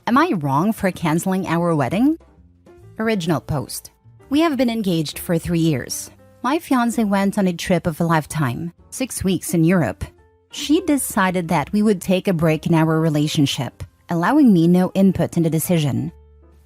Am I wrong for canceling our wedding? Original post. We have been engaged for 3 years. My fiancé went on a trip of a lifetime, 6 weeks in Europe. She decided that we would take a break in our relationship, allowing me no input in the decision.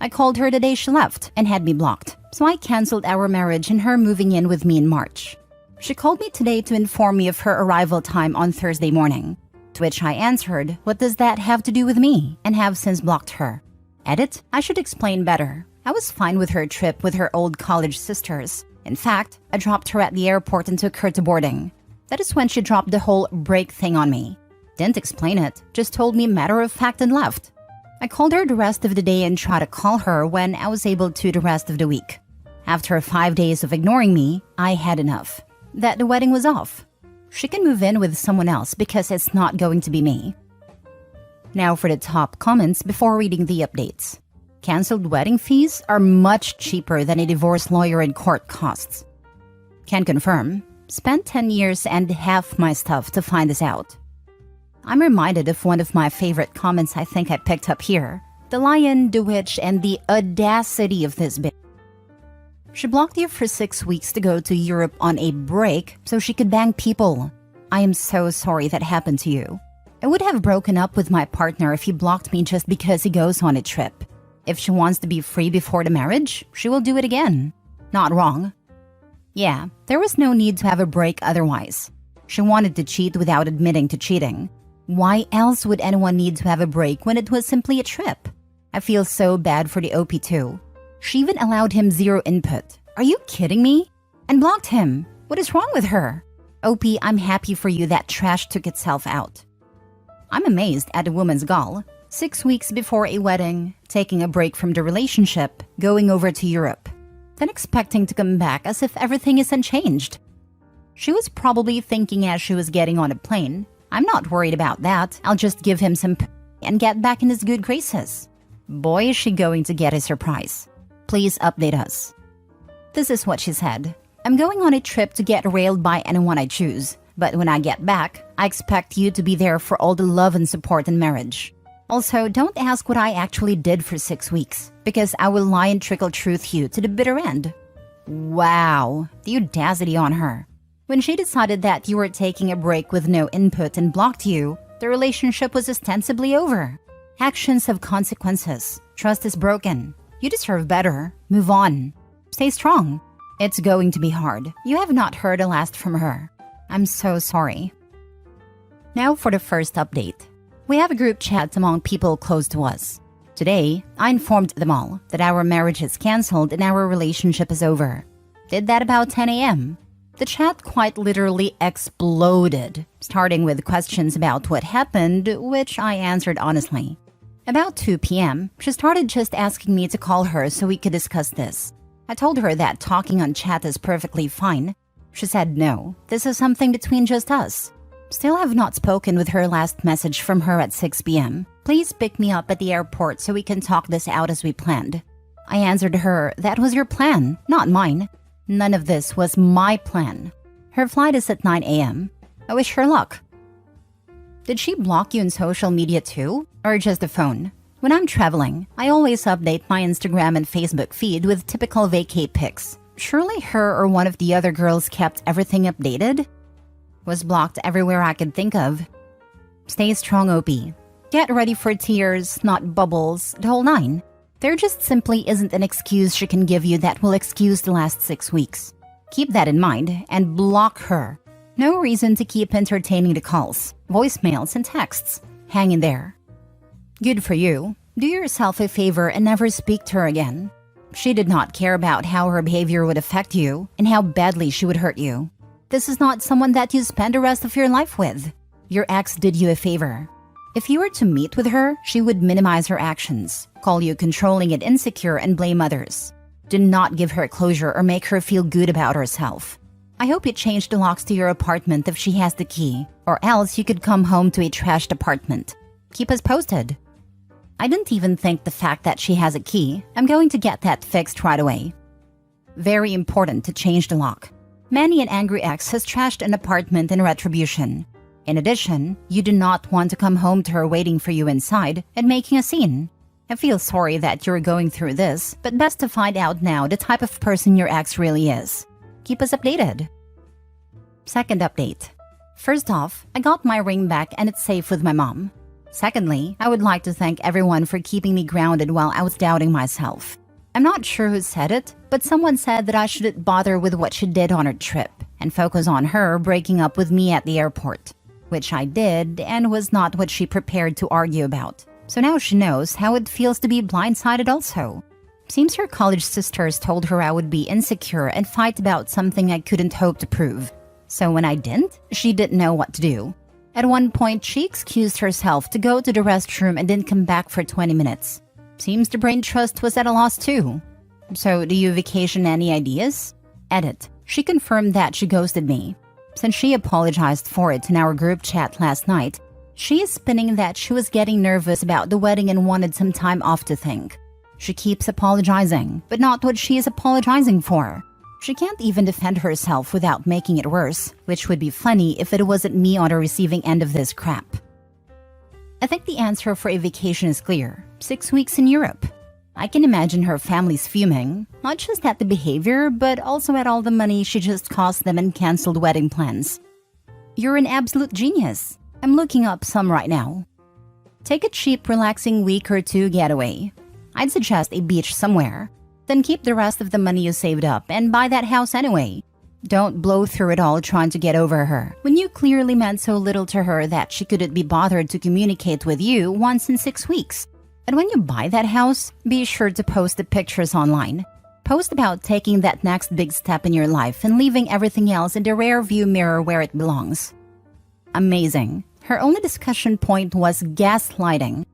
I called her the day she left and had me blocked, so I canceled our marriage and her moving in with me in March. She called me today to inform me of her arrival time on Thursday morning, to which I answered, "What does that have to do with me?" and have since blocked her. Edit, I should explain better. I was fine with her trip with her old college sisters. In fact, I dropped her at the airport and took her to boarding. That is when she dropped the whole break thing on me. Didn't explain it, just told me matter of fact and left. I called her the rest of the day and tried to call her when I was able to the rest of the week. After 5 days of ignoring me, I had enough. That the wedding was off. She can move in with someone else because it's not going to be me. Now for the top comments before reading the updates. Cancelled wedding fees are much cheaper than a divorce lawyer and court costs. Can confirm. Spent 10 years and half my stuff to find this out. I'm reminded of one of my favorite comments I think I picked up here. The lion, the witch, and the audacity of this bitch. She blocked you for 6 weeks to go to Europe on a break so she could bang people. I am so sorry that happened to you. I would have broken up with my partner if he blocked me just because he goes on a trip. If she wants to be free before the marriage, she will do it again. Not wrong. Yeah, there was no need to have a break otherwise. She wanted to cheat without admitting to cheating. Why else would anyone need to have a break when it was simply a trip? I feel so bad for the OP too. She even allowed him zero input. Are you kidding me? And blocked him. What is wrong with her? OP, I'm happy for you that trash took itself out. I'm amazed at a woman's gall. 6 weeks before a wedding, taking a break from the relationship, going over to Europe, then expecting to come back as if everything is unchanged. She was probably thinking as she was getting on a plane, "I'm not worried about that. I'll just give him some and get back in his good graces." Boy, is she going to get a surprise. Please update us. This is what she said. "I'm going on a trip to get railed by anyone I choose. But when I get back, I expect you to be there for all the love and support in marriage. Also, don't ask what I actually did for 6 weeks, because I will lie and trickle truth you to the bitter end." Wow, the audacity on her. When she decided that you were taking a break with no input and blocked you, the relationship was ostensibly over. Actions have consequences. Trust is broken. You deserve better. Move on. Stay strong. It's going to be hard. You have not heard a last from her. I'm so sorry. Now for the first update. We have a group chat among people close to us. Today, I informed them all that our marriage is cancelled and our relationship is over. Did that about 10 a.m. The chat quite literally exploded, starting with questions about what happened, which I answered honestly. About 2 p.m., she started just asking me to call her so we could discuss this. I told her that talking on chat is perfectly fine. She said no, this is something between just us. Still have not spoken with her. Last message from her at 6 p.m. Please pick me up at the airport so we can talk this out as we planned. I answered her, that was your plan, not mine. None of this was my plan. Her flight is at 9 a.m. I wish her luck. Did she block you on social media too? Or just the phone? When I'm traveling, I always update my Instagram and Facebook feed with typical vacay pics. Surely her or one of the other girls kept everything updated? Was blocked everywhere I could think of. Stay strong, OP. Get ready for tears, not bubbles, the whole nine. There just simply isn't an excuse she can give you that will excuse the last 6 weeks. Keep that in mind and block her. No reason to keep entertaining the calls, voicemails, and texts. Hang in there. Good for you. Do yourself a favor and never speak to her again. She did not care about how her behavior would affect you and how badly she would hurt you. This is not someone that you spend the rest of your life with. Your ex did you a favor. If you were to meet with her, she would minimize her actions, call you controlling and insecure, and blame others. Do not give her closure or make her feel good about herself. I hope you change the locks to your apartment if she has the key, or else you could come home to a trashed apartment. Keep us posted. I didn't even think the fact that she has a key. I'm going to get that fixed right away. Very important to change the lock. Many an angry ex has trashed an apartment in retribution. In addition, you do not want to come home to her waiting for you inside and making a scene. I feel sorry that you're going through this, but best to find out now the type of person your ex really is. Keep us updated. Second update. First off, I got my ring back and it's safe with my mom. Secondly, I would like to thank everyone for keeping me grounded while I was doubting myself. I'm not sure who said it, but someone said that I shouldn't bother with what she did on her trip and focus on her breaking up with me at the airport, which I did and was not what she prepared to argue about. So now she knows how it feels to be blindsided also. Seems her college sisters told her I would be insecure and fight about something I couldn't hope to prove. So when I didn't, she didn't know what to do. At one point, she excused herself to go to the restroom and didn't come back for 20 minutes. Seems the brain trust was at a loss too. So do you vacation any ideas? Edit. She confirmed that she ghosted me. Since she apologized for it in our group chat last night, she is spinning that she was getting nervous about the wedding and wanted some time off to think. She keeps apologizing, but not what she is apologizing for. She can't even defend herself without making it worse, which would be funny if it wasn't me on the receiving end of this crap. I think the answer for a vacation is clear. 6 weeks in Europe. I can imagine her family's fuming, not just at the behavior, but also at all the money she just cost them in canceled wedding plans. You're an absolute genius. I'm looking up some right now. Take a cheap, relaxing week or two getaway. I'd suggest a beach somewhere. Then keep the rest of the money you saved up and buy that house anyway. Don't blow through it all trying to get over her, when you clearly meant so little to her that she couldn't be bothered to communicate with you once in 6 weeks. And when you buy that house, be sure to post the pictures online. Post about taking that next big step in your life and leaving everything else in the rear view mirror where it belongs. Amazing. Her only discussion point was gaslighting.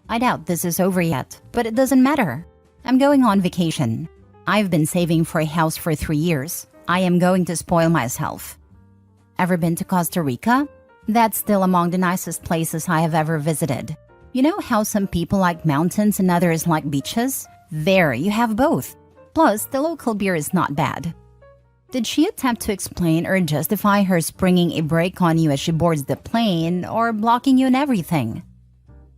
I doubt this is over yet, but it doesn't matter. I'm going on vacation. I've been saving for a house for 3 years. I am going to spoil myself. Ever been to Costa Rica? That's still among the nicest places I have ever visited. You know how some people like mountains and others like beaches? There, you have both. Plus, the local beer is not bad. Did she attempt to explain or justify her springing a brake on you as she boards the plane or blocking you and everything?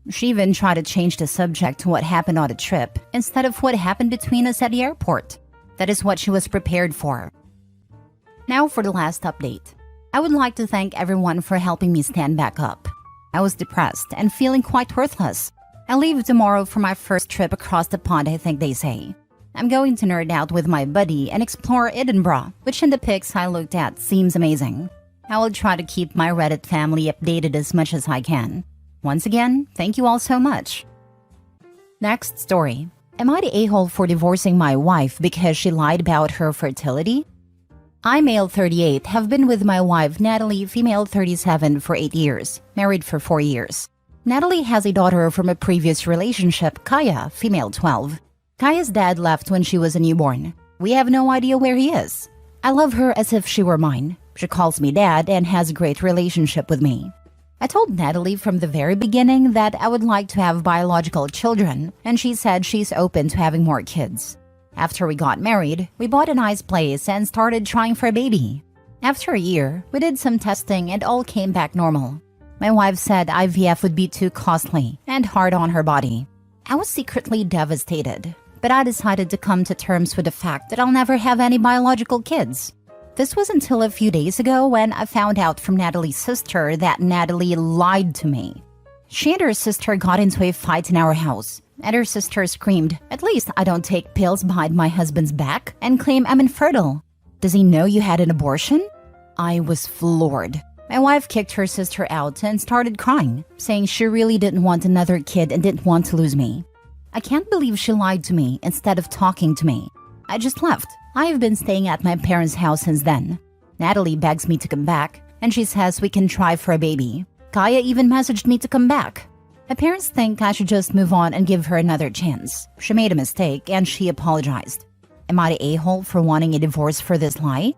She even tried to change the subject to what happened on the trip instead of what happened between us at the airport. That is what she was prepared for. Now for the last update. I would like to thank everyone for helping me stand back up. I was depressed and feeling quite worthless. I leave tomorrow for my first trip across the pond, I think they say. I'm going to nerd out with my buddy and explore Edinburgh, which in the pics I looked at seems amazing. I will try to keep my Reddit family updated as much as I can. Once again, thank you all so much. Next story. Am I the a-hole for divorcing my wife because she lied about her fertility? I, male 38, have been with my wife, Natalie, female 37, for 8 years, married for 4 years. Natalie has a daughter from a previous relationship, Kaya, female 12. Kaya's dad left when she was a newborn. We have no idea where he is. I love her as if she were mine. She calls me dad and has a great relationship with me. I told Natalie from the very beginning that I would like to have biological children, and she said she's open to having more kids. After we got married, we bought a nice place and started trying for a baby. After a year, we did some testing and all came back normal. My wife said IVF would be too costly and hard on her body. I was secretly devastated, but I decided to come to terms with the fact that I'll never have any biological kids. This was until a few days ago when I found out from Natalie's sister that Natalie lied to me. She and her sister got into a fight in our house, and her sister screamed, "At least I don't take pills behind my husband's back and claim I'm infertile. Does he know you had an abortion?" I was floored. My wife kicked her sister out and started crying, saying she really didn't want another kid and didn't want to lose me. I can't believe she lied to me instead of talking to me. I just left. I have been staying at my parents' house since then. Natalie begs me to come back, and she says we can try for a baby. Kaya even messaged me to come back. My parents think I should just move on and give her another chance. She made a mistake, and she apologized. Am I the a-hole for wanting a divorce for this lie?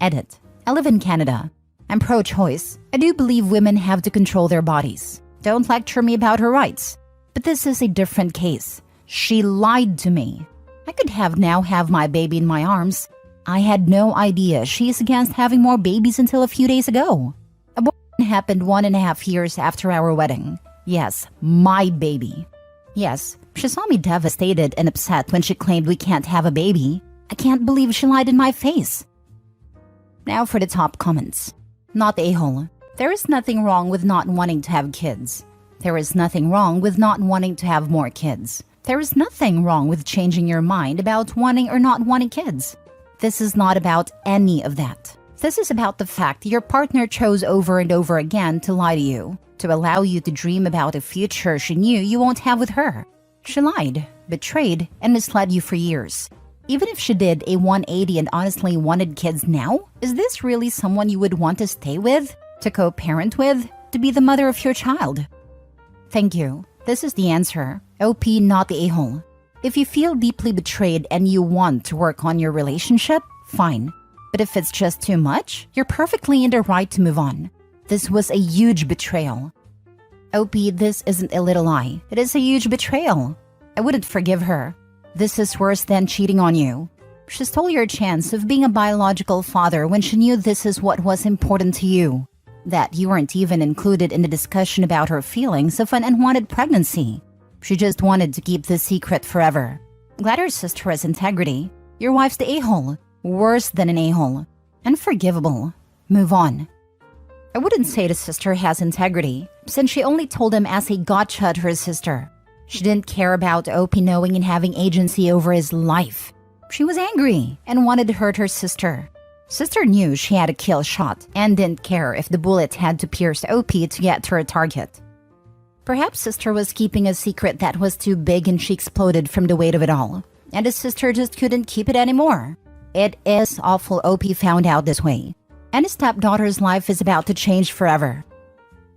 Edit. I live in Canada. I'm pro-choice. I do believe women have to control their bodies. Don't lecture me about her rights. But this is a different case. She lied to me. I could have my baby in my arms. I had no idea she is against having more babies until a few days ago. Abortion happened 1.5 years after our wedding. Yes, my baby. Yes, she saw me devastated and upset when she claimed we can't have a baby. I can't believe she lied in my face. Now for the top comments. Not the a-hole. There is nothing wrong with not wanting to have kids. There is nothing wrong with not wanting to have more kids. There is nothing wrong with changing your mind about wanting or not wanting kids. This is not about any of that. This is about the fact your partner chose over and over again to lie to you, to allow you to dream about a future she knew you won't have with her. She lied, betrayed, and misled you for years. Even if she did a 180 and honestly wanted kids now, is this really someone you would want to stay with, to co-parent with, to be the mother of your child? Thank you. This is the answer. OP, not the a-hole. If you feel deeply betrayed and you want to work on your relationship, fine. But if it's just too much, you're perfectly in the right to move on. This was a huge betrayal. OP, this isn't a little lie. It is a huge betrayal. I wouldn't forgive her. This is worse than cheating on you. She stole your chance of being a biological father when she knew this is what was important to you. That you weren't even included in the discussion about her feelings of an unwanted pregnancy. She just wanted to keep this secret forever. Glad her sister has integrity. Your wife's the a-hole. Worse than an a-hole. Unforgivable. Move on. I wouldn't say the sister has integrity, since she only told him as a gotcha to her sister. She didn't care about OP knowing and having agency over his life. She was angry and wanted to hurt her sister. Sister knew she had a kill shot and didn't care if the bullet had to pierce OP to get to her target. Perhaps sister was keeping a secret that was too big and she exploded from the weight of it all. And his sister just couldn't keep it anymore. It is awful OP found out this way. And his stepdaughter's life is about to change forever.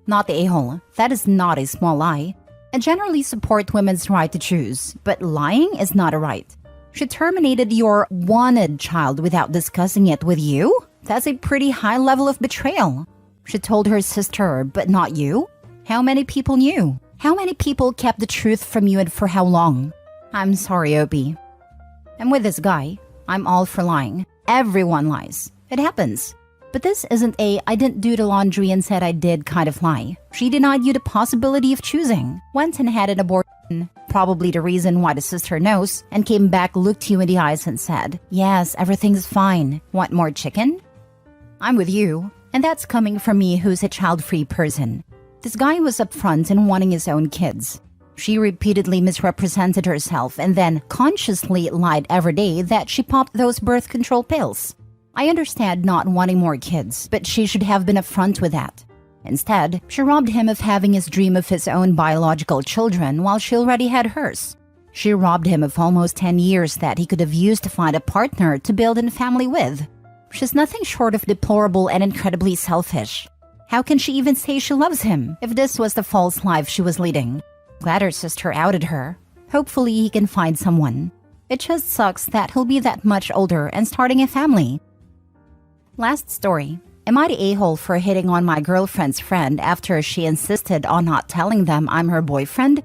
Not the a-hole. That is not a small lie. I generally support women's right to choose, but lying is not a right. She terminated your wanted child without discussing it with you? That's a pretty high level of betrayal. She told her sister, but not you? How many people knew? How many people kept the truth from you and for how long? I'm sorry, OP. I'm with this guy. I'm all for lying. Everyone lies. It happens. But this isn't a I didn't do the laundry and said I did kind of lie. She denied you the possibility of choosing, went and had an abortion, probably the reason why the sister knows, and came back, looked you in the eyes and said, yes, everything's fine. Want more chicken? I'm with you, and that's coming from me who's a child-free person. This guy was upfront in wanting his own kids. She repeatedly misrepresented herself and then consciously lied every day that she popped those birth control pills. I understand not wanting more kids, but she should have been upfront with that. Instead, she robbed him of having his dream of his own biological children while she already had hers. She robbed him of almost 10 years that he could have used to find a partner to build a family with. She's nothing short of deplorable and incredibly selfish. How can she even say she loves him if this was the false life she was leading? Glad her sister outed her. Hopefully he can find someone. It just sucks that he'll be that much older and starting a family. Last story. Am I the a-hole for hitting on my girlfriend's friend after she insisted on not telling them I'm her boyfriend?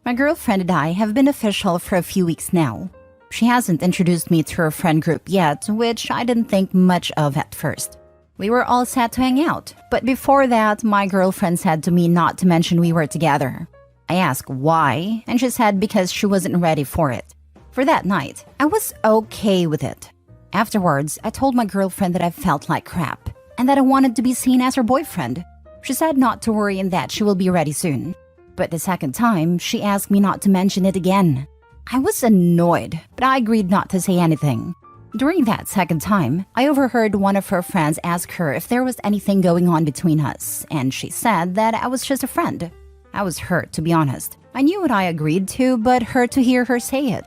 My girlfriend and I have been official for a few weeks now. She hasn't introduced me to her friend group yet, which I didn't think much of at first. We were all set to hang out, but before that, my girlfriend said to me not to mention we were together. I asked why, and she said because she wasn't ready for it. For that night, I was okay with it. Afterwards, I told my girlfriend that I felt like crap, and that I wanted to be seen as her boyfriend. She said not to worry and that she will be ready soon. But the second time, she asked me not to mention it again. I was annoyed, but I agreed not to say anything. During that second time, I overheard one of her friends ask her if there was anything going on between us, and she said that I was just a friend. I was hurt, to be honest. I knew what I agreed to, but hurt to hear her say it.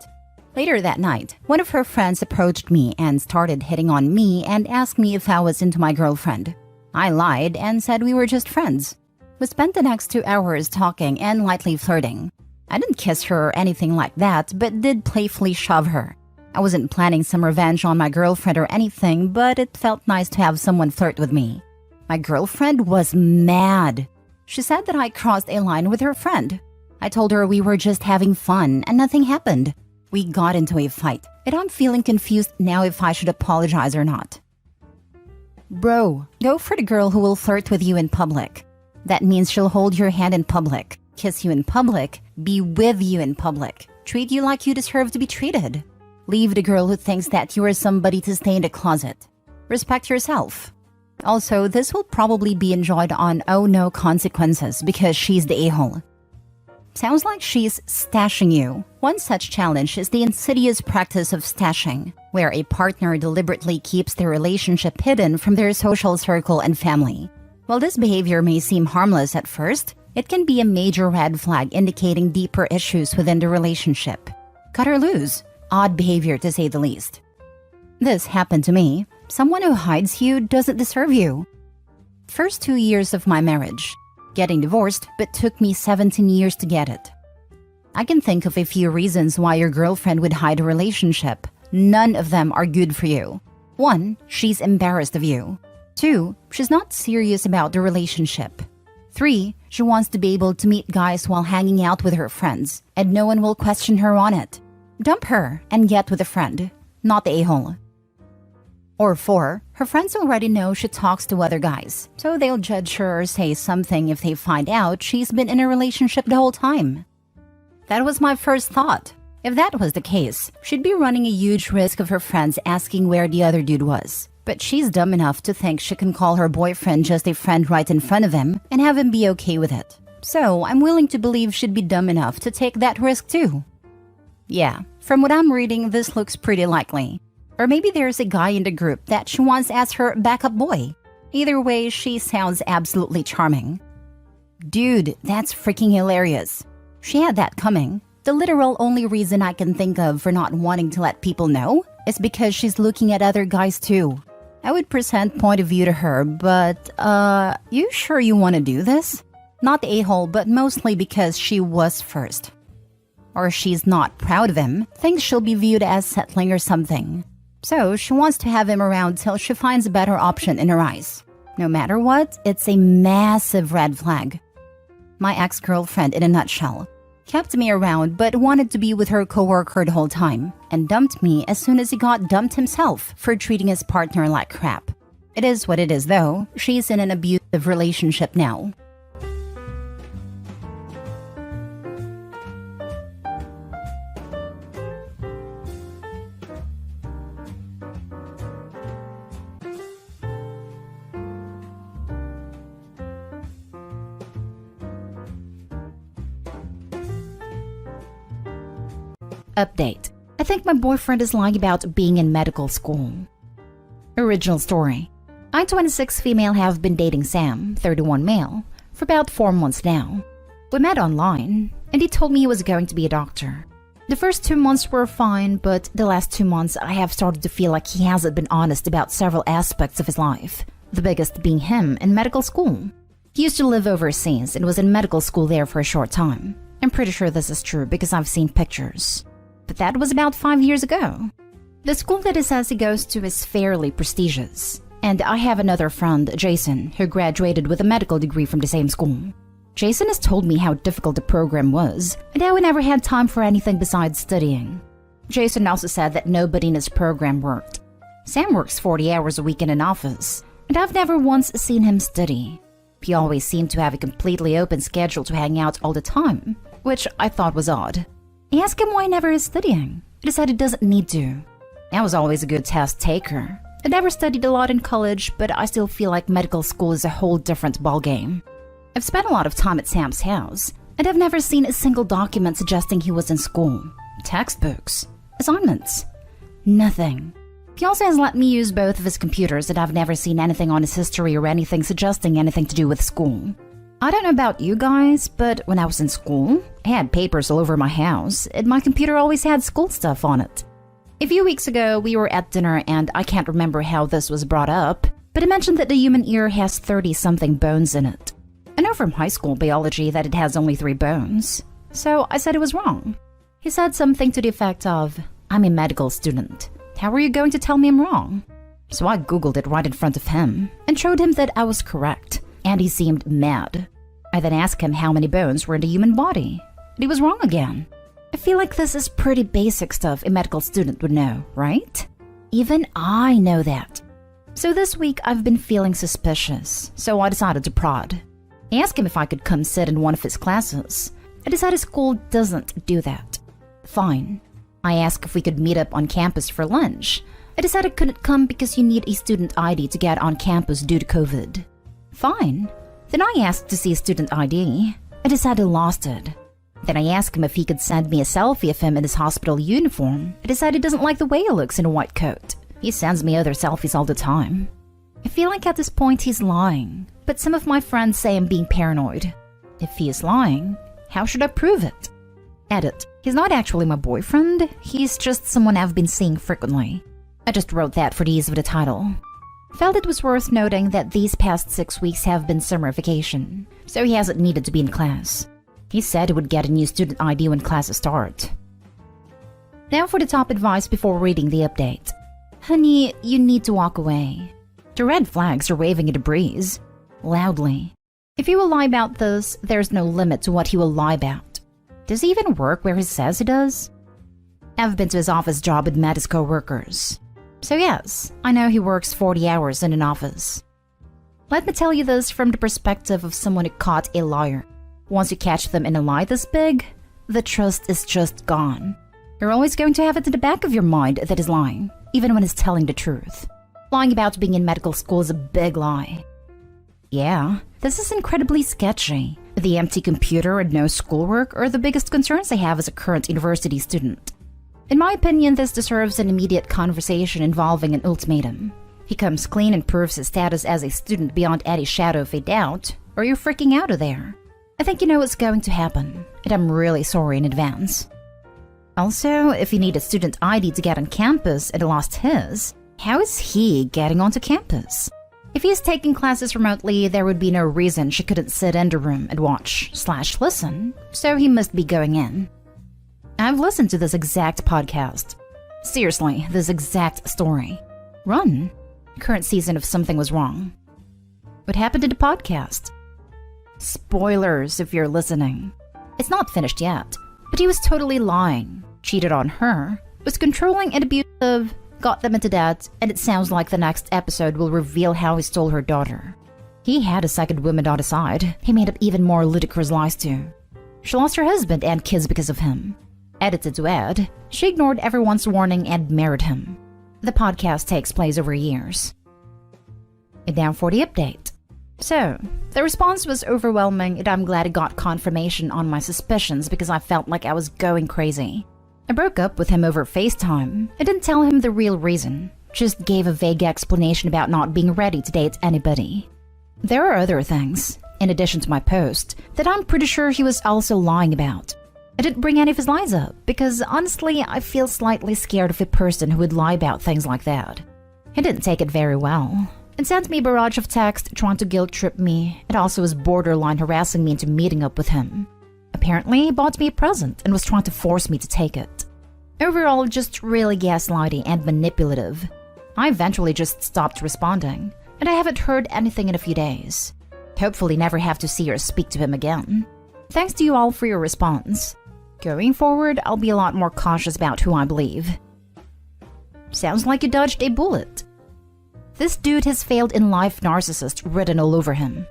Later that night, one of her friends approached me and started hitting on me and asked me if I was into my girlfriend. I lied and said we were just friends. We spent the next 2 hours talking and lightly flirting. I didn't kiss her or anything like that, but did playfully shove her. I wasn't planning some revenge on my girlfriend or anything, but it felt nice to have someone flirt with me. My girlfriend was mad. She said that I crossed a line with her friend. I told her we were just having fun and nothing happened. We got into a fight, and I'm feeling confused now if I should apologize or not. Bro, go for the girl who will flirt with you in public. That means she'll hold your hand in public. kiss you in public, be with you in public, treat you like you deserve to be treated. Leave the girl who thinks that you are somebody to stay in the closet. Respect yourself. Also, this will probably be enjoyed on oh no consequences because she's the a-hole. Sounds like she's stashing you. One such challenge is the insidious practice of stashing, where a partner deliberately keeps their relationship hidden from their social circle and family. While this behavior may seem harmless at first, it can be a major red flag indicating deeper issues within the relationship. Cut or lose. Odd behavior to say the least. This happened to me. Someone who hides you doesn't deserve you. First 2 years of my marriage. Getting divorced, but took me 17 years to get it. I can think of a few reasons why your girlfriend would hide a relationship. None of them are good for you. 1, she's embarrassed of you. 2, she's not serious about the relationship. 3, she wants to be able to meet guys while hanging out with her friends, and no one will question her on it. Dump her and get with a friend, not the a-hole. Or 4, her friends already know she talks to other guys, so they'll judge her or say something if they find out she's been in a relationship the whole time. That was my first thought. If that was the case, she'd be running a huge risk of her friends asking where the other dude was. But she's dumb enough to think she can call her boyfriend just a friend right in front of him and have him be okay with it. So I'm willing to believe she'd be dumb enough to take that risk too. Yeah, from what I'm reading, this looks pretty likely. Or maybe there's a guy in the group that she wants as her backup boy. Either way, she sounds absolutely charming. Dude, that's freaking hilarious. She had that coming. The literal only reason I can think of for not wanting to let people know is because she's looking at other guys too. I would present point of view to her, but, you sure you want to do this? Not the a-hole, but mostly because she was first. Or she's not proud of him, thinks she'll be viewed as settling or something. So she wants to have him around till she finds a better option in her eyes. No matter what, it's a massive red flag. My ex-girlfriend in a nutshell. Kept me around but wanted to be with her coworker the whole time, and dumped me as soon as he got dumped himself for treating his partner like crap. It is what it is though, she's in an abusive relationship now. Update. I think my boyfriend is lying about being in medical school. Original story. I, 26 female, have been dating Sam, 31 male, for about 4 months now. We met online, and he told me he was going to be a doctor. The first 2 months were fine, but the last 2 months I have started to feel like he hasn't been honest about several aspects of his life, the biggest being him in medical school. He used to live overseas and was in medical school there for a short time. I'm pretty sure this is true because I've seen pictures. But that was about 5 years ago. The school that he says he goes to is fairly prestigious. And I have another friend, Jason, who graduated with a medical degree from the same school. Jason has told me how difficult the program was, and how he never had time for anything besides studying. Jason also said that nobody in his program worked. Sam works 40 hours a week in an office, and I've never once seen him study. He always seemed to have a completely open schedule to hang out all the time, which I thought was odd. I asked him why he never is studying. He said he doesn't need to. I was always a good test taker. I never studied a lot in college, but I still feel like medical school is a whole different ballgame. I've spent a lot of time at Sam's house, and I've never seen a single document suggesting he was in school. Textbooks. Assignments. Nothing. He also has let me use both of his computers, and I've never seen anything on his history or anything suggesting anything to do with school. I don't know about you guys, but when I was in school, I had papers all over my house, and my computer always had school stuff on it. A few weeks ago, we were at dinner, and I can't remember how this was brought up, but he mentioned that the human ear has 30-something bones in it. I know from high school biology that it has only 3 bones, so I said it was wrong. He said something to the effect of, "I'm a medical student. How are you going to tell me I'm wrong?" So I googled it right in front of him, and showed him that I was correct. And he seemed mad. I then asked him how many bones were in the human body, and he was wrong again. I feel like this is pretty basic stuff a medical student would know, right? Even I know that. So this week I've been feeling suspicious, so I decided to prod. I asked him if I could come sit in one of his classes, I decided school doesn't do that. Fine. I asked if we could meet up on campus for lunch. I decided I couldn't come because you need a student ID to get on campus due to COVID. Fine. Then I asked to see a student ID. I decided I lost it. Then I asked him if he could send me a selfie of him in his hospital uniform. I decided he doesn't like the way he looks in a white coat. He sends me other selfies all the time. I feel like at this point he's lying, but some of my friends say I'm being paranoid. If he is lying, how should I prove it? Edit. He's not actually my boyfriend, he's just someone I've been seeing frequently. I just wrote that for the ease of the title. Felt it was worth noting that these past 6 weeks have been summer vacation, so he hasn't needed to be in class. He said he would get a new student ID when classes start. Now for the top advice before reading the update. Honey, you need to walk away. The red flags are waving in the breeze. Loudly. If he will lie about this, there's no limit to what he will lie about. Does he even work where he says he does? I've been to his office job with met his co-workers. So yes, I know he works 40 hours in an office. Let me tell you this from the perspective of someone who caught a liar. Once you catch them in a lie this big, the trust is just gone. You're always going to have it in the back of your mind that he's lying, even when he's telling the truth. Lying about being in medical school is a big lie. Yeah, this is incredibly sketchy. The empty computer and no schoolwork are the biggest concerns I have as a current university student. In my opinion, this deserves an immediate conversation involving an ultimatum. He comes clean and proves his status as a student beyond any shadow of a doubt, or you're freaking out of there. I think you know what's going to happen, and I'm really sorry in advance. Also, if you need a student ID to get on campus and lost his, how is he getting onto campus? If he's taking classes remotely, there would be no reason she couldn't sit in the room and watch/listen, so he must be going in. I've listened to this exact podcast. Seriously, this exact story. Run. Current season of Something Was Wrong. What happened to the podcast? Spoilers if you're listening. It's not finished yet, but he was totally lying, cheated on her, was controlling and abusive, got them into debt, and it sounds like the next episode will reveal how he stole her daughter. He had a second woman on his side. He made up even more ludicrous lies too. She lost her husband and kids because of him. Edited to add, she ignored everyone's warning and married him. The podcast takes place over years. And now for the update. So, the response was overwhelming and I'm glad I got confirmation on my suspicions because I felt like I was going crazy. I broke up with him over FaceTime. I didn't tell him the real reason, just gave a vague explanation about not being ready to date anybody. There are other things, in addition to my post, that I'm pretty sure he was also lying about. I didn't bring any of his lies up because honestly I feel slightly scared of a person who would lie about things like that. He didn't take it very well and sent me a barrage of text trying to guilt trip me and also was borderline harassing me into meeting up with him. Apparently he bought me a present and was trying to force me to take it. Overall, just really gaslighty and manipulative. I eventually just stopped responding and I haven't heard anything in a few days. Hopefully never have to see or speak to him again. Thanks to you all for your response. Going forward, I'll be a lot more cautious about who I believe. Sounds like you dodged a bullet. This dude has failed in life narcissist written all over him.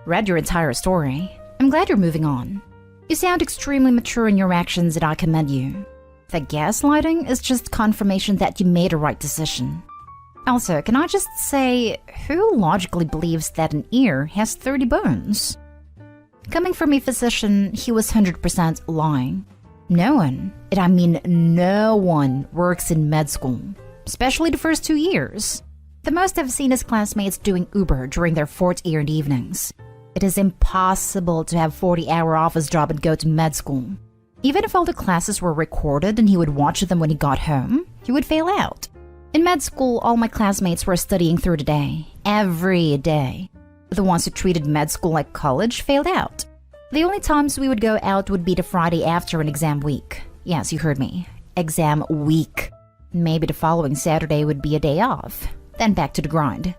Read your entire story. I'm glad you're moving on. You sound extremely mature in your actions and I commend you. The gaslighting is just confirmation that you made a right decision. Also, can I just say, who logically believes that an ear has 30 bones? Coming from a physician, he was 100% lying. No one, and I mean no one, works in med school, especially the first 2 years. The most I've seen is classmates doing Uber during their 4th year in the evenings. It is impossible to have a 40-hour office job and go to med school. Even if all the classes were recorded and he would watch them when he got home, he would fail out. In med school, all my classmates were studying through the day, every day. The ones who treated med school like college failed out. The only times we would go out would be the Friday after an exam week. Yes, you heard me. Exam week. Maybe the following Saturday would be a day off. Then back to the grind.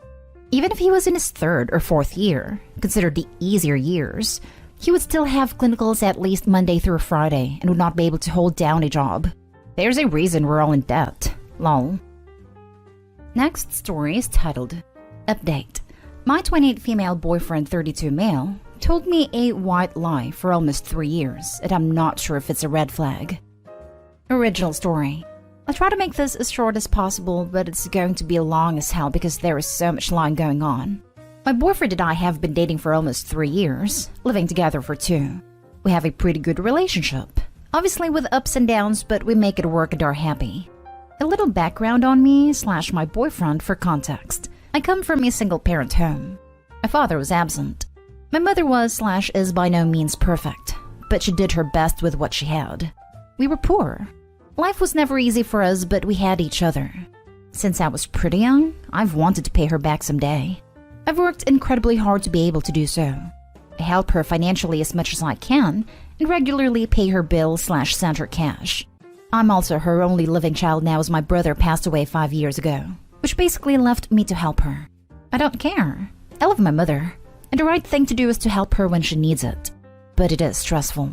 Even if he was in his 3rd or 4th year, considered the easier years, he would still have clinicals at least Monday through Friday and would not be able to hold down a job. There's a reason we're all in debt. Lol. Next story is titled, Update. My 28 female boyfriend, 32 male, told me a white lie for almost 3 years, and I'm not sure if it's a red flag. Original story. I'll try to make this as short as possible, but it's going to be long as hell because there is so much lying going on. My boyfriend and I have been dating for almost 3 years, living together for 2. We have a pretty good relationship. Obviously with ups and downs, but we make it work and are happy. A little background on me/my boyfriend for context. I come from a single-parent home. My father was absent. My mother was/is by no means perfect, but she did her best with what she had. We were poor. Life was never easy for us, but we had each other. Since I was pretty young, I've wanted to pay her back someday. I've worked incredibly hard to be able to do so. I help her financially as much as I can and regularly pay her bills/send her cash. I'm also her only living child now as my brother passed away 5 years ago, which basically left me to help her. I don't care. I love my mother, and the right thing to do is to help her when she needs it. But it is stressful.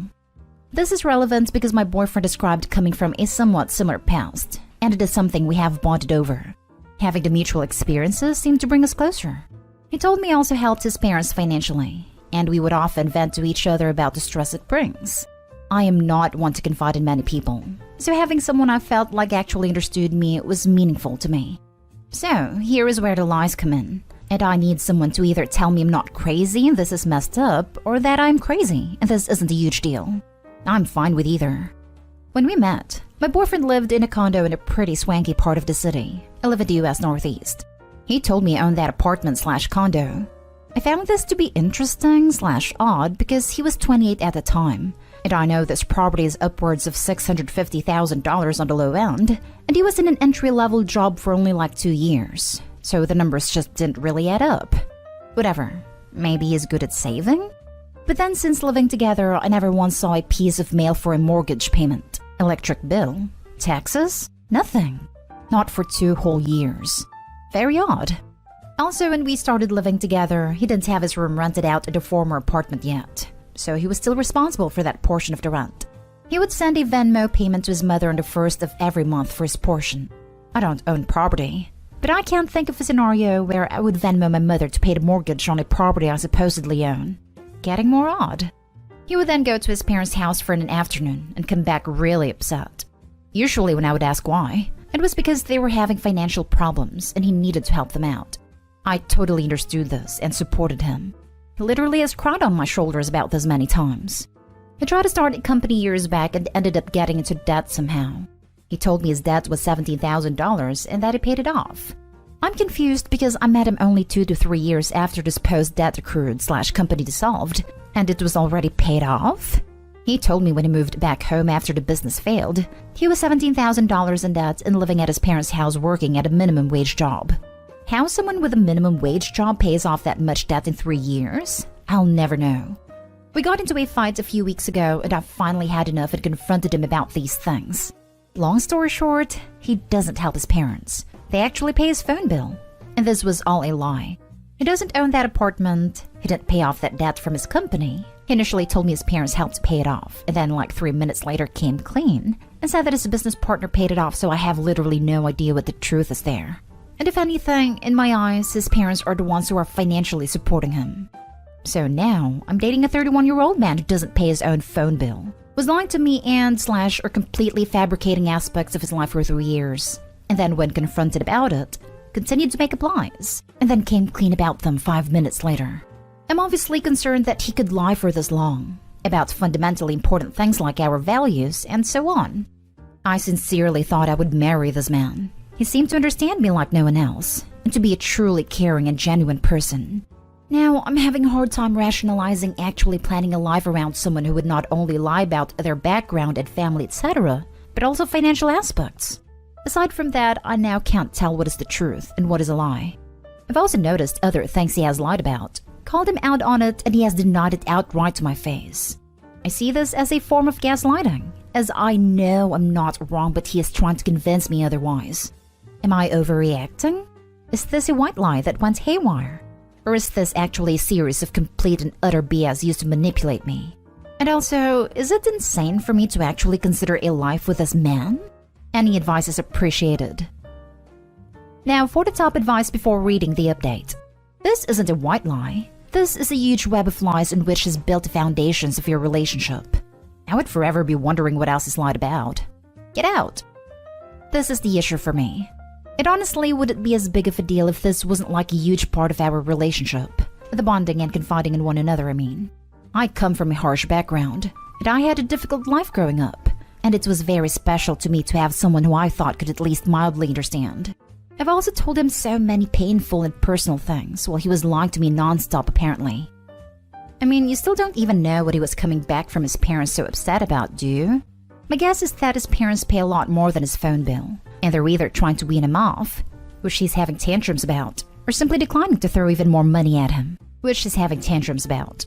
This is relevant because my boyfriend described coming from a somewhat similar past, and it is something we have bonded over. Having the mutual experiences seemed to bring us closer. He told me he also helped his parents financially, and we would often vent to each other about the stress it brings. I am not one to confide in many people, so having someone I felt like actually understood me was meaningful to me. So, here is where the lies come in, and I need someone to either tell me I'm not crazy and this is messed up, or that I'm crazy and this isn't a huge deal. I'm fine with either. When we met, my boyfriend lived in a condo in a pretty swanky part of the city. I live in the US Northeast. He told me he owned that apartment/condo. I found this to be interesting/odd because he was 28 at the time, and I know this property is upwards of $650,000 on the low end, and he was in an entry-level job for only like 2 years, so the numbers just didn't really add up. Whatever, maybe he's good at saving? But then since living together, I never once saw a piece of mail for a mortgage payment, electric bill, taxes, nothing. Not for 2 whole years. Very odd. Also, when we started living together, he didn't have his room rented out at the former apartment yet, so he was still responsible for that portion of the rent. He would send a Venmo payment to his mother on the 1st of every month for his portion. I don't own property, but I can't think of a scenario where I would Venmo my mother to pay the mortgage on a property I supposedly own. Getting more odd. He would then go to his parents' house for an afternoon and come back really upset. Usually when I would ask why, it was because they were having financial problems and he needed to help them out. I totally understood this and supported him. He literally has cried on my shoulders about this many times. He tried to start a company years back and ended up getting into debt somehow. He told me his debt was $17,000 and that he paid it off. I'm confused because I met him only 2 to 3 years after this post-debt accrued/company dissolved, and it was already paid off? He told me when he moved back home after the business failed, he was $17,000 in debt and living at his parents' house working at a minimum wage job. How someone with a minimum wage job pays off that much debt in 3 years? I'll never know. We got into a fight a few weeks ago and I finally had enough and confronted him about these things. Long story short, he doesn't help his parents. They actually pay his phone bill. And this was all a lie. He doesn't own that apartment. He didn't pay off that debt from his company. He initially told me his parents helped pay it off, and then like 3 minutes later came clean and said that his business partner paid it off, so I have literally no idea what the truth is there. And if anything, in my eyes, his parents are the ones who are financially supporting him. So now, I'm dating a 31-year-old man who doesn't pay his own phone bill, was lying to me and/or completely fabricating aspects of his life for 3 years. And then when confronted about it, continued to make up lies, and then came clean about them 5 minutes later. I'm obviously concerned that he could lie for this long, about fundamentally important things like our values and so on. I sincerely thought I would marry this man. He seemed to understand me like no one else, and to be a truly caring and genuine person. Now, I'm having a hard time rationalizing actually planning a life around someone who would not only lie about their background and family, etc., but also financial aspects. Aside from that, I now can't tell what is the truth and what is a lie. I've also noticed other things he has lied about, called him out on it, and he has denied it outright to my face. I see this as a form of gaslighting, as I know I'm not wrong, but he is trying to convince me otherwise. Am I overreacting? Is this a white lie that went haywire? Or is this actually a series of complete and utter BS used to manipulate me? And also, is it insane for me to actually consider a life with this man? Any advice is appreciated. Now for the top advice before reading the update. This isn't a white lie. This is a huge web of lies in which has built the foundations of your relationship. I would forever be wondering what else is lied about. Get out! This is the issue for me. It honestly wouldn't be as big of a deal if this wasn't like a huge part of our relationship. The bonding and confiding in one another, I mean. I come from a harsh background, and I had a difficult life growing up, and it was very special to me to have someone who I thought could at least mildly understand. I've also told him so many painful and personal things while he was lying to me non-stop apparently. I mean, you still don't even know what he was coming back from his parents so upset about, do you? My guess is that his parents pay a lot more than his phone bill, and they're either trying to wean him off, which he's having tantrums about, or simply declining to throw even more money at him, which he's having tantrums about.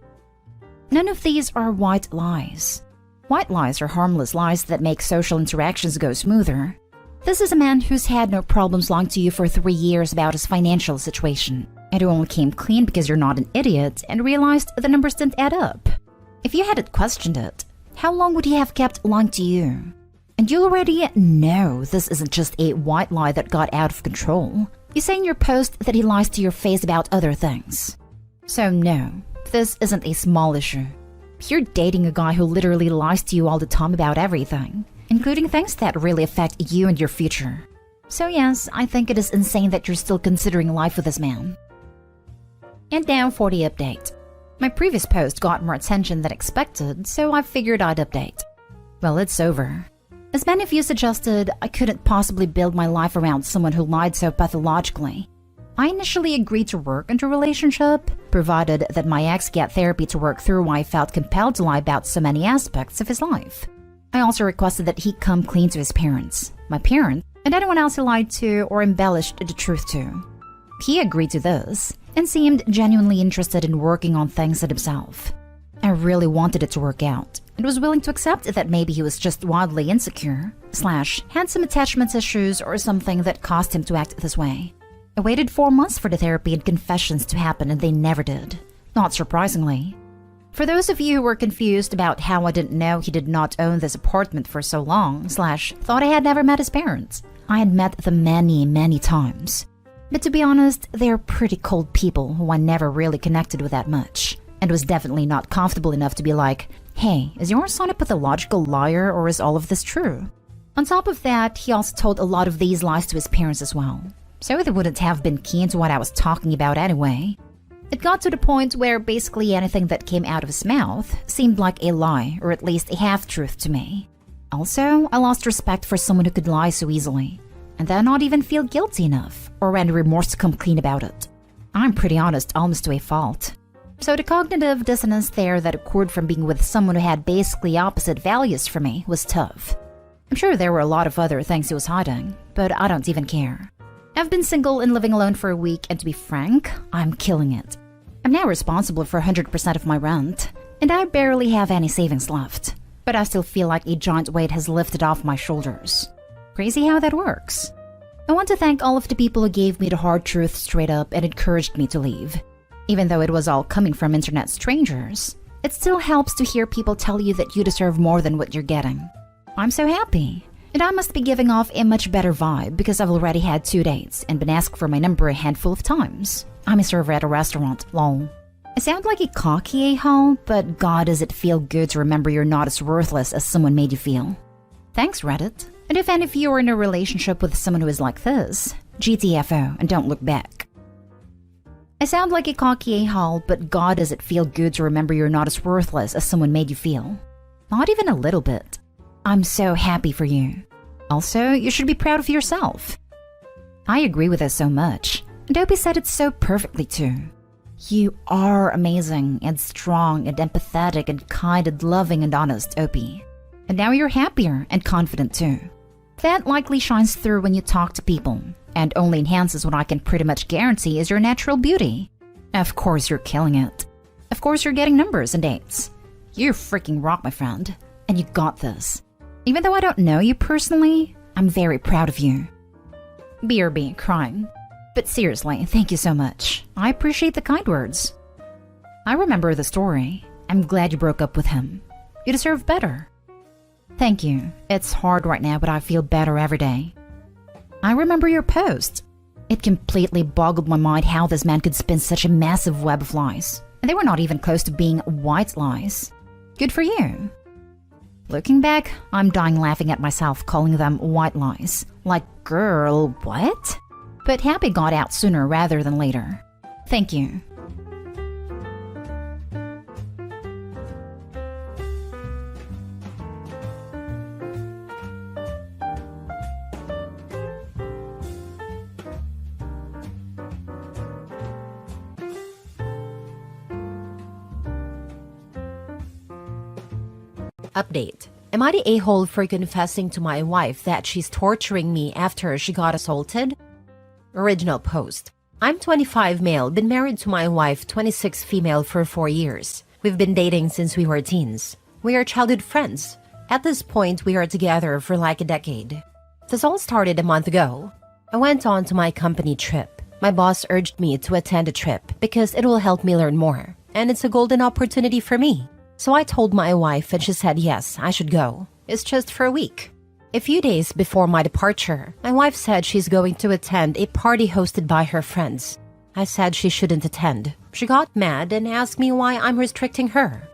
None of these are white lies. White lies are harmless lies that make social interactions go smoother. This is a man who's had no problems lying to you for 3 years about his financial situation, and who only came clean because you're not an idiot and realized the numbers didn't add up. If you hadn't questioned it, how long would he have kept lying to you? And you already know this isn't just a white lie that got out of control. You say in your post that he lies to your face about other things. So no, this isn't a small issue. You're dating a guy who literally lies to you all the time about everything, including things that really affect you and your future. So yes, I think it is insane that you're still considering life with this man. And now for the update. My previous post got more attention than expected, so I figured I'd update. Well, it's over. As many of you suggested, I couldn't possibly build my life around someone who lied so pathologically. I initially agreed to work into a relationship, provided that my ex get therapy to work through why I felt compelled to lie about so many aspects of his life. I also requested that he come clean to his parents, my parents, and anyone else he lied to or embellished the truth to. He agreed to this, and seemed genuinely interested in working on things at himself. I really wanted it to work out, and was willing to accept that maybe he was just wildly insecure, / had some attachment issues or something that caused him to act this way. I waited 4 months for the therapy and confessions to happen, and they never did. Not surprisingly. For those of you who were confused about how I didn't know he did not own this apartment for so long, / thought I had never met his parents, I had met them many, many times. But to be honest, they're pretty cold people who I never really connected with that much, and was definitely not comfortable enough to be like, hey, is your son a pathological liar or is all of this true? On top of that, he also told a lot of these lies to his parents as well, so they wouldn't have been keen to what I was talking about anyway. It got to the point where basically anything that came out of his mouth seemed like a lie or at least a half-truth to me. Also, I lost respect for someone who could lie so easily, and then not even feel guilty enough or any remorse to come clean about it. I'm pretty honest, almost to a fault. So the cognitive dissonance there that occurred from being with someone who had basically opposite values from me was tough. I'm sure there were a lot of other things he was hiding, but I don't even care. I've been single and living alone for a week, and to be frank, I'm killing it. I'm now responsible for 100% of my rent, and I barely have any savings left, but I still feel like a giant weight has lifted off my shoulders. Crazy how that works. I want to thank all of the people who gave me the hard truth straight up and encouraged me to leave. Even though it was all coming from internet strangers, it still helps to hear people tell you that you deserve more than what you're getting. I'm so happy. And I must be giving off a much better vibe because I've already had 2 dates and been asked for my number a handful of times. I'm a server at a restaurant, lol. I sound like a cocky a-hole, but god does it feel good to remember you're not as worthless as someone made you feel. Thanks, Reddit. And if any of you are in a relationship with someone who is like this, GTFO and don't look back. I sound like a cocky a-hole, but god does it feel good to remember you're not as worthless as someone made you feel. Not even a little bit. I'm so happy for you. Also, you should be proud of yourself. I agree with this so much, and Opie said it so perfectly too. You are amazing and strong and empathetic and kind and loving and honest, Opie. And now you're happier and confident too. That likely shines through when you talk to people, and only enhances what I can pretty much guarantee is your natural beauty. Of course you're killing it. Of course you're getting numbers and dates. You freaking rock, my friend, and you got this. Even though I don't know you personally, I'm very proud of you. BRB, crying. But seriously, thank you so much. I appreciate the kind words. I remember the story. I'm glad you broke up with him. You deserve better. Thank you. It's hard right now, but I feel better every day. I remember your post. It completely boggled my mind how this man could spin such a massive web of lies. And they were not even close to being white lies. Good for you. Looking back, I'm dying laughing at myself calling them white lies. Like, girl, what? But Happy got out sooner rather than later. Thank you. Update. Am I the a-hole for confessing to my wife that she's torturing me after she got assaulted? Original post. I'm 25 male, been married to my wife, 26 female for 4 years. We've been dating since we were teens. We are childhood friends. At this point, we are together for like a decade. This all started a month ago. I went on to my company trip. My boss urged me to attend a trip because it will help me learn more, and it's a golden opportunity for me. So I told my wife and she said yes, I should go. It's just for a week. A few days before my departure, my wife said she's going to attend a party hosted by her friends. I said she shouldn't attend. She got mad and asked me why I'm restricting her.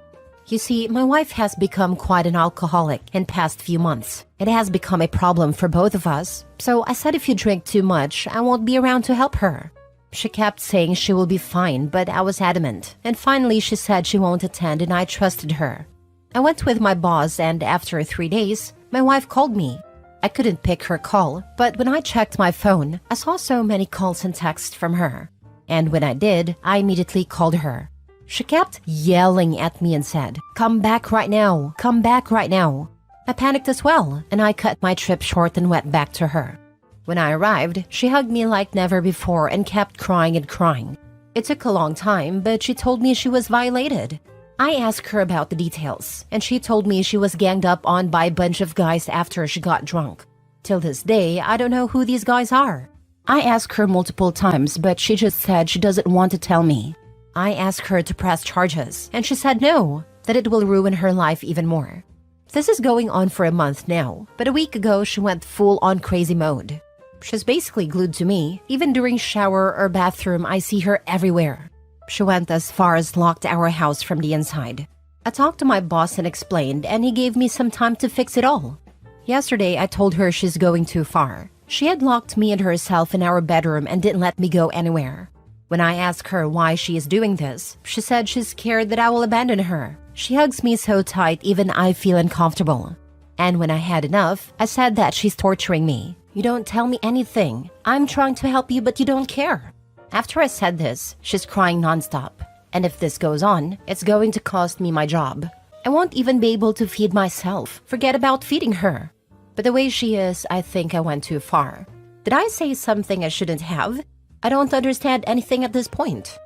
You see, my wife has become quite an alcoholic in past few months. It has become a problem for both of us. So I said if you drink too much, I won't be around to help her. She kept saying she will be fine, but I was adamant. And finally, she said she won't attend and I trusted her. I went with my boss and after 3 days, my wife called me. I couldn't pick her call, but when I checked my phone, I saw so many calls and texts from her. And when I did, I immediately called her. She kept yelling at me and said, "Come back right now, come back right now." I panicked as well, and I cut my trip short and went back to her. When I arrived, she hugged me like never before and kept crying and crying. It took a long time, but she told me she was violated. I asked her about the details, and she told me she was ganged up on by a bunch of guys after she got drunk. Till this day, I don't know who these guys are. I asked her multiple times, but she just said she doesn't want to tell me. I asked her to press charges, and she said no, that it will ruin her life even more. This is going on for a month now, but a week ago she went full-on crazy mode. She's basically glued to me. Even during shower or bathroom, I see her everywhere. She went as far as locked our house from the inside. I talked to my boss and explained, and he gave me some time to fix it all. Yesterday, I told her she's going too far. She had locked me and herself in our bedroom and didn't let me go anywhere. When I asked her why she is doing this, she said she's scared that I will abandon her. She hugs me so tight even I feel uncomfortable. And when I had enough, I said that she's torturing me. You don't tell me anything. I'm trying to help you, but you don't care. After I said this, she's crying nonstop. And if this goes on, it's going to cost me my job. I won't even be able to feed myself. Forget about feeding her. But the way she is, I think I went too far. Did I say something I shouldn't have? I don't understand anything at this point.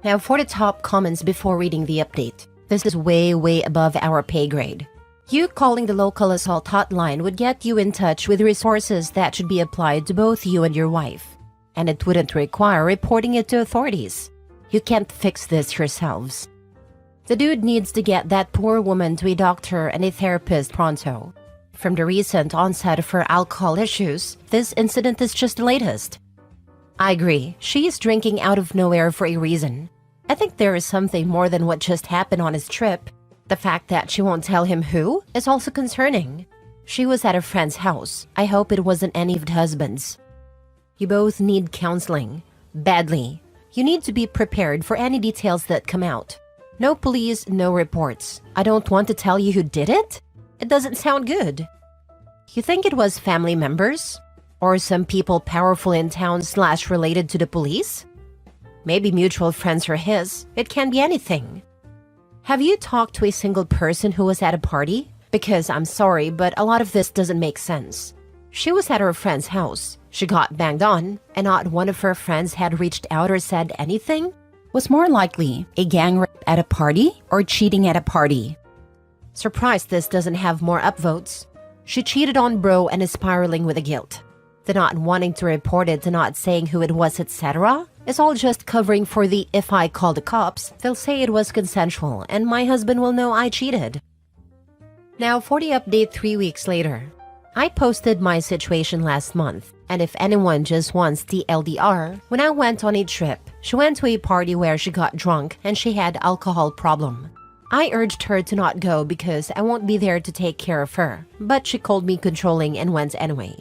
Now for the top comments before reading the update. This is way above our pay grade. You calling the local assault hotline would get you in touch with resources that should be applied to both you and your wife. And it wouldn't require reporting it to authorities. You can't fix this yourselves. The dude needs to get that poor woman to a doctor and a therapist pronto. From the recent onset of her alcohol issues, this incident is just the latest. I agree, she is drinking out of nowhere for a reason. I think there is something more than what just happened on his trip. The fact that she won't tell him who is also concerning. She was at a friend's house. I hope it wasn't any of the husbands. You both need counseling. Badly. You need to be prepared for any details that come out. No police, no reports. I don't want to tell you who did it. It doesn't sound good. You think it was family members? Or some people powerful in town / related to the police? Maybe mutual friends are his. It can be anything. Have you talked to a single person who was at a party? Because I'm sorry, but a lot of this doesn't make sense. She was at her friend's house. She got banged on, and not one of her friends had reached out or said anything? Was more likely a gang rape at a party or cheating at a party. Surprised this doesn't have more upvotes. She cheated on bro and is spiraling with the guilt. The not wanting to report it, to not saying who it was, etc. is all just covering for the if I call the cops, they'll say it was consensual and my husband will know I cheated. Now for the update 3 weeks later. I posted my situation last month, and if anyone just wants the LDR, when I went on a trip, She went to a party where she got drunk and she had alcohol problem. I urged her to not go because I won't be there to take care of her, but she called me controlling and went anyway.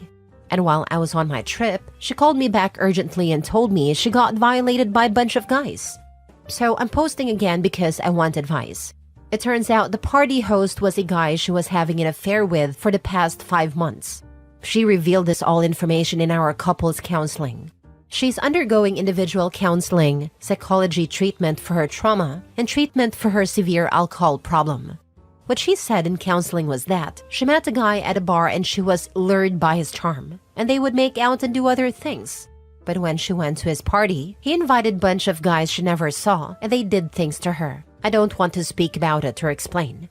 And while I was on my trip, she called me back urgently and told me she got violated by a bunch of guys. So I'm posting again because I want advice. It turns out the party host was a guy she was having an affair with for the past 5 months. She revealed this all information in our couples counseling. She's undergoing individual counseling, psychology treatment for her trauma, and treatment for her severe alcohol problem. What she said in counseling was that she met a guy at a bar and she was lured by his charm, and they would make out and do other things. But when she went to his party, he invited a bunch of guys she never saw, and they did things to her. I don't want to speak about it or explain.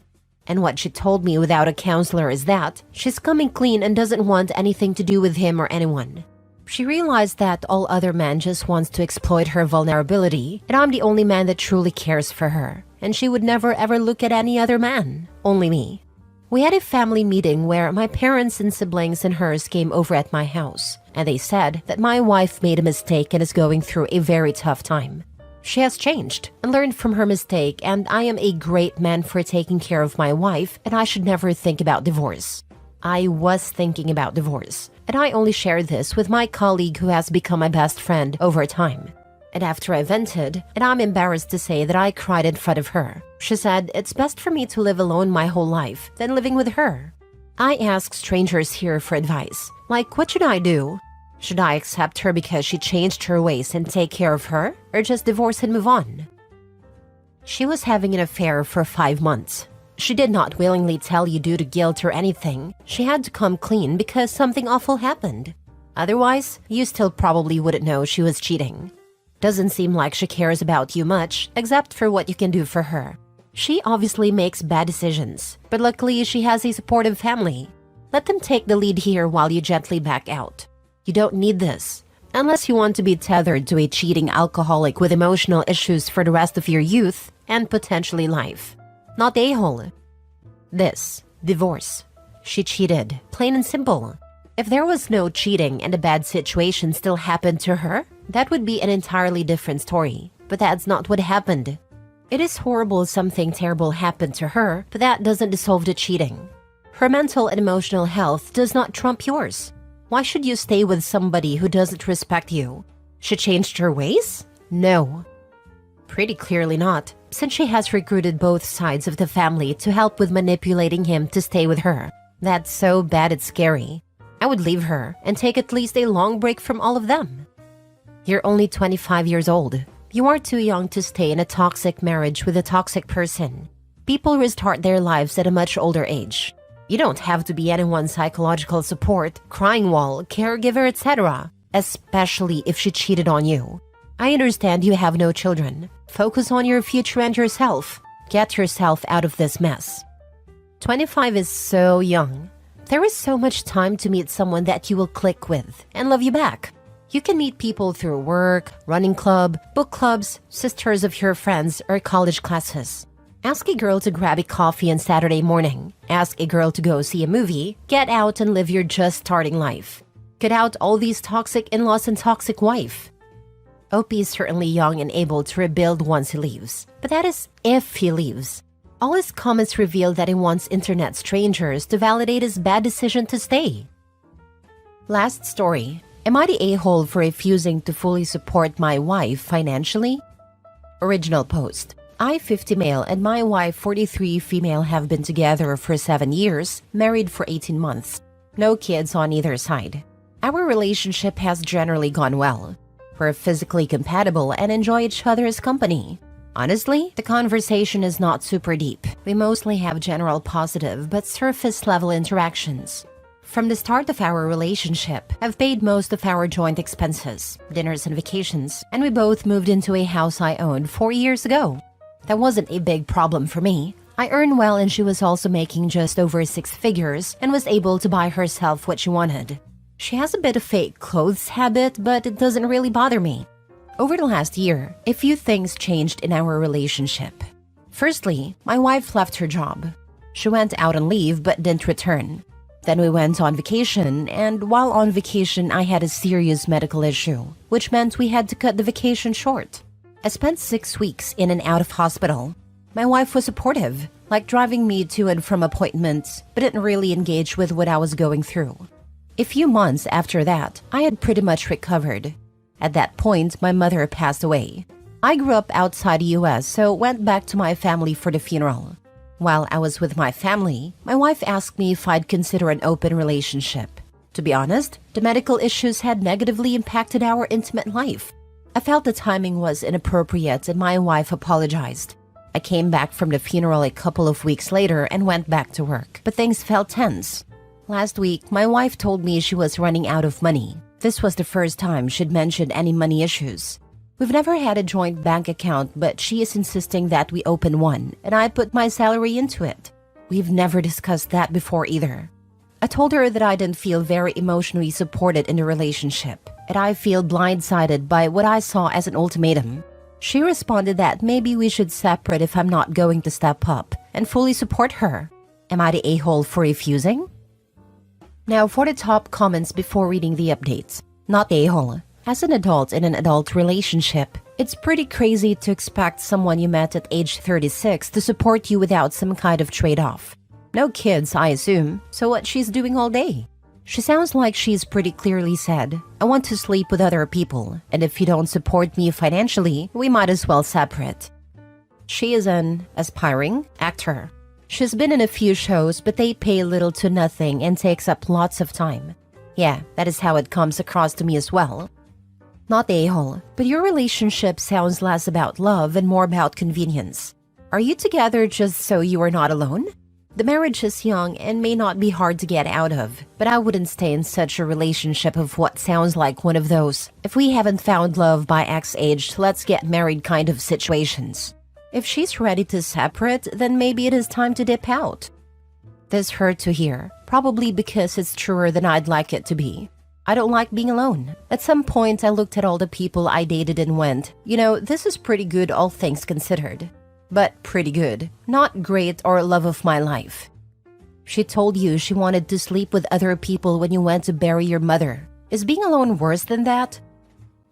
And what she told me without a counselor is that she's coming clean and doesn't want anything to do with him or anyone. She realized that all other men just wants to exploit her vulnerability, and I'm the only man that truly cares for her, and she would never ever look at any other man, only me. We had a family meeting where my parents and siblings and hers came over at my house, and they said that my wife made a mistake and is going through a very tough time. She has changed and learned from her mistake, and I am a great man for taking care of my wife, and I should never think about divorce. I was thinking about divorce, and I only shared this with my colleague who has become my best friend over time. And after I vented, and I'm embarrassed to say that I cried in front of her, she said it's best for me to live alone my whole life than living with her. I ask strangers here for advice, like what should I do? Should I accept her because she changed her ways and take care of her, or just divorce and move on? She was having an affair for 5 months. She did not willingly tell you due to guilt or anything. She had to come clean because something awful happened. Otherwise, you still probably wouldn't know she was cheating. Doesn't seem like she cares about you much, except for what you can do for her. She obviously makes bad decisions, but luckily she has a supportive family. Let them take the lead here while you gently back out. You don't need this, unless you want to be tethered to a cheating alcoholic with emotional issues for the rest of your youth and potentially life. Not a-hole. This, divorce. She cheated, plain and simple. If there was no cheating and a bad situation still happened to her, that would be an entirely different story. But that's not what happened. It is horrible something terrible happened to her, but that doesn't dissolve the cheating. Her mental and emotional health does not trump yours. Why should you stay with somebody who doesn't respect you? She changed her ways? No. Pretty clearly not, since she has recruited both sides of the family to help with manipulating him to stay with her. That's so bad it's scary. I would leave her and take at least a long break from all of them. You're only 25 years old. You are too young to stay in a toxic marriage with a toxic person. People restart their lives at a much older age. You don't have to be anyone's psychological support, crying wall, caregiver, etc., especially if she cheated on you. I understand you have no children. Focus on your future and yourself. Get yourself out of this mess. 25 is so young. There is so much time to meet someone that you will click with and love you back. You can meet people through work, running club, book clubs, sisters of your friends, or college classes. Ask a girl to grab a coffee on Saturday morning. Ask a girl to go see a movie. Get out and live your just starting life. Cut out all these toxic in-laws and toxic wife. OP is certainly young and able to rebuild once he leaves. But that is if he leaves. All his comments reveal that he wants internet strangers to validate his bad decision to stay. Last story. Am I the a-hole for refusing to fully support my wife financially? Original post. I, 50 male, and my wife, 43 female, have been together for 7 years, married for 18 months. No kids on either side. Our relationship has generally gone well. We're physically compatible and enjoy each other's company. Honestly, the conversation is not super deep. We mostly have general positive but surface-level interactions. From the start of our relationship, I've paid most of our joint expenses, dinners and vacations, and we both moved into a house I owned 4 years ago. That wasn't a big problem for me. I earn well and she was also making just over 6 figures and was able to buy herself what she wanted. She has a bit of fake clothes habit, but it doesn't really bother me. Over the last year, a few things changed in our relationship. Firstly, my wife left her job. She went out on leave but didn't return. Then we went on vacation, and while on vacation, I had a serious medical issue, which meant we had to cut the vacation short. I spent 6 weeks in and out of hospital. My wife was supportive, like driving me to and from appointments, but didn't really engage with what I was going through. A few months after that, I had pretty much recovered. At that point, my mother passed away. I grew up outside the US, so went back to my family for the funeral. While I was with my family, my wife asked me if I'd consider an open relationship. To be honest, the medical issues had negatively impacted our intimate life. I felt the timing was inappropriate and my wife apologized. I came back from the funeral a couple of weeks later and went back to work, but things felt tense. Last week, my wife told me she was running out of money. This was the first time she'd mentioned any money issues. We've never had a joint bank account, but she is insisting that we open one, and I put my salary into it. We've never discussed that before either. I told her that I didn't feel very emotionally supported in the relationship, and I feel blindsided by what I saw as an ultimatum. She responded that maybe we should separate if I'm not going to step up and fully support her. Am I the a-hole for refusing? Now for the top comments before reading the updates. Not a-hole. As an adult in an adult relationship, it's pretty crazy to expect someone you met at age 36 to support you without some kind of trade-off. No kids, I assume, so what she's doing all day? She sounds like she's pretty clearly said, I want to sleep with other people, and if you don't support me financially, we might as well separate. She is an aspiring actor. She's been in a few shows, but they pay little to nothing and takes up lots of time. Yeah, that is how it comes across to me as well. Not a-hole, but your relationship sounds less about love and more about convenience. Are you together just so you are not alone? The marriage is young and may not be hard to get out of, but I wouldn't stay in such a relationship of what sounds like one of those, if we haven't found love by X age, let's get married kind of situations. If she's ready to separate, then maybe it is time to dip out. This hurt to hear, probably because it's truer than I'd like it to be. I don't like being alone. At some point, I looked at all the people I dated and went, this is pretty good all things considered. But pretty good, not great or love of my life. She told you she wanted to sleep with other people when you went to bury your mother. Is being alone worse than that?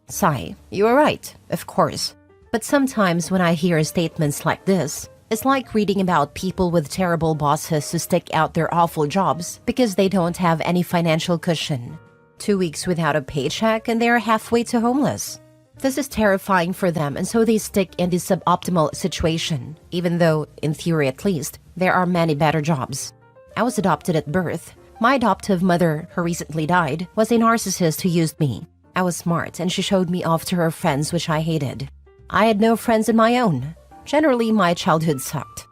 Sigh, you are right, of course. But sometimes when I hear statements like this, it's like reading about people with terrible bosses who stick out their awful jobs because they don't have any financial cushion. 2 weeks without a paycheck and they're halfway to homeless. This is terrifying for them, and so they stick in this suboptimal situation, even though, in theory at least, there are many better jobs. I was adopted at birth. My adoptive mother, who recently died, was a narcissist who used me. I was smart, and she showed me off to her friends, which I hated. I had no friends of my own. Generally, my childhood sucked.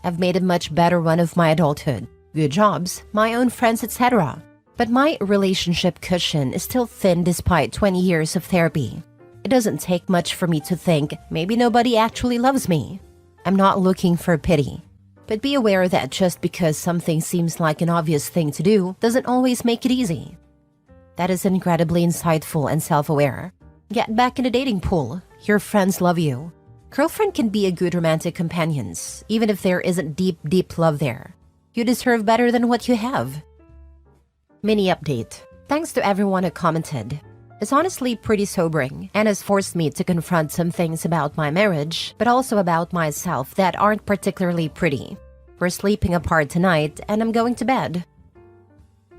I've made a much better run of my adulthood. Good jobs, my own friends, etc. But my relationship cushion is still thin despite 20 years of therapy. It doesn't take much for me to think maybe nobody actually loves me. I'm not looking for pity. But be aware that just because something seems like an obvious thing to do doesn't always make it easy. That is incredibly insightful and self-aware. Get back in the dating pool. Your friends love you. Girlfriend can be a good romantic companions, even if there isn't deep love there. You deserve better than what you have. Mini update. Thanks to everyone who commented. It's honestly pretty sobering and has forced me to confront some things about my marriage, but also about myself that aren't particularly pretty. We're sleeping apart tonight and I'm going to bed.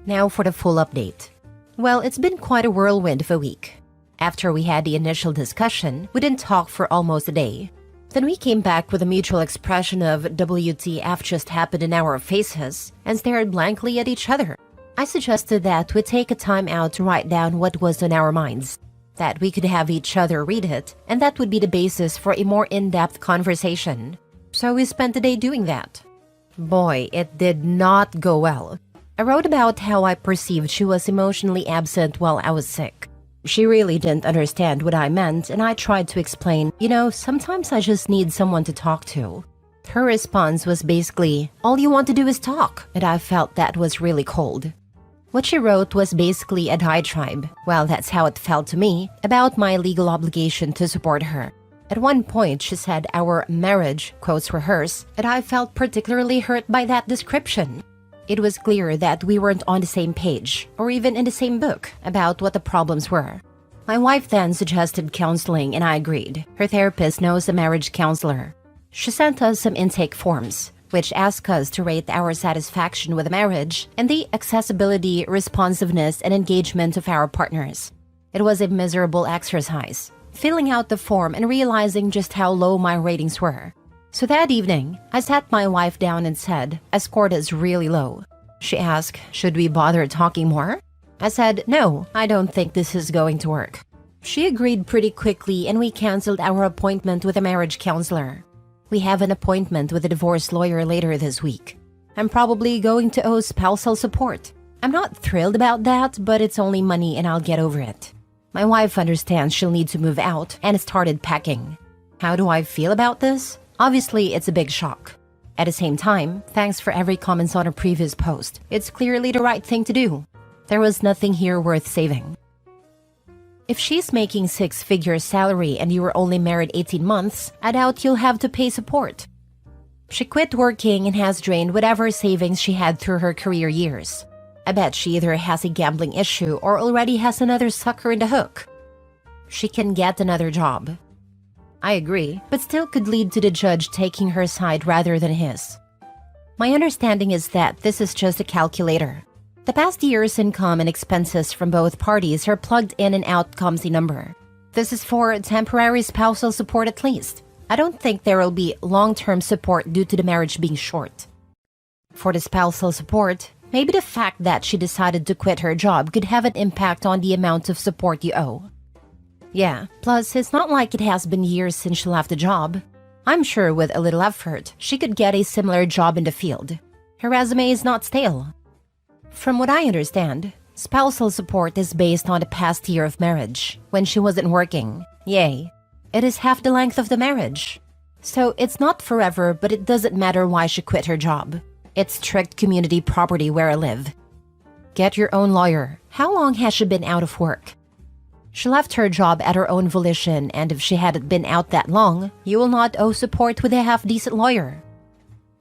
Now for the full update. Well, it's been quite a whirlwind of a week. After we had the initial discussion, we didn't talk for almost a day. Then we came back with a mutual expression of WTF just happened in our faces and stared blankly at each other. I suggested that we take a time out to write down what was on our minds, that we could have each other read it, and that would be the basis for a more in-depth conversation. So we spent the day doing that. Boy, it did not go well. I wrote about how I perceived she was emotionally absent while I was sick. She really didn't understand what I meant, and I tried to explain, sometimes I just need someone to talk to. Her response was basically, all you want to do is talk, and I felt that was really cold. What she wrote was basically a diatribe, well, that's how it felt to me, about my legal obligation to support her. At one point, she said our marriage, quotes were hers, and I felt particularly hurt by that description. It was clear that we weren't on the same page or even in the same book about what the problems were. My wife then suggested counseling and I agreed. Her therapist knows a marriage counselor. She sent us some intake forms, which ask us to rate our satisfaction with the marriage and the accessibility, responsiveness, and engagement of our partners. It was a miserable exercise, filling out the form and realizing just how low my ratings were. So that evening, I sat my wife down and said, "I scored is really low." She asked, "Should we bother talking more?" I said, "No, I don't think this is going to work." She agreed pretty quickly and we canceled our appointment with a marriage counselor. We have an appointment with a divorce lawyer later this week. I'm probably going to owe spousal support. I'm not thrilled about that, but it's only money and I'll get over it. My wife understands she'll need to move out and started packing. How do I feel about this? Obviously, it's a big shock. At the same time, thanks for every comment on a previous post. It's clearly the right thing to do. There was nothing here worth saving. If she's making six-figure salary and you were only married 18 months, I doubt you'll have to pay support. She quit working and has drained whatever savings she had through her career years. I bet she either has a gambling issue or already has another sucker in the hook. She can get another job. I agree, but still could lead to the judge taking her side rather than his. My understanding is that this is just a calculator. The past year's income and expenses from both parties are plugged in and out comes the number. This is for temporary spousal support at least. I don't think there will be long-term support due to the marriage being short. For the spousal support, maybe the fact that she decided to quit her job could have an impact on the amount of support you owe. Yeah, plus it's not like it has been years since she left the job. I'm sure with a little effort, she could get a similar job in the field. Her resume is not stale. From what I understand, spousal support is based on the past year of marriage, when she wasn't working. Yay. It is half the length of the marriage. So it's not forever, but it doesn't matter why she quit her job. It's strict community property where I live. Get your own lawyer. How long has she been out of work? She left her job at her own volition, and if she hadn't been out that long, you will not owe support with a half-decent lawyer.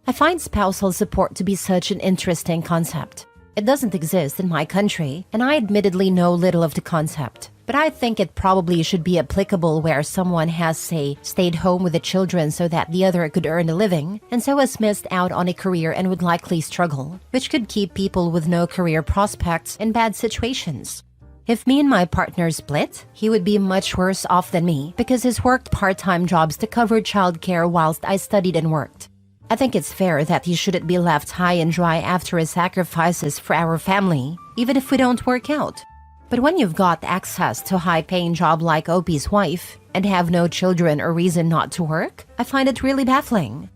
I find spousal support to be such an interesting concept. It doesn't exist in my country, and I admittedly know little of the concept. But I think it probably should be applicable where someone has, say, stayed home with the children so that the other could earn a living, and so has missed out on a career and would likely struggle, which could keep people with no career prospects in bad situations. If me and my partner split, he would be much worse off than me because he's worked part-time jobs to cover childcare whilst I studied and worked. I think it's fair that he shouldn't be left high and dry after his sacrifices for our family, even if we don't work out. But when you've got access to a high-paying job like OP's wife and have no children or reason not to work, I find it really baffling.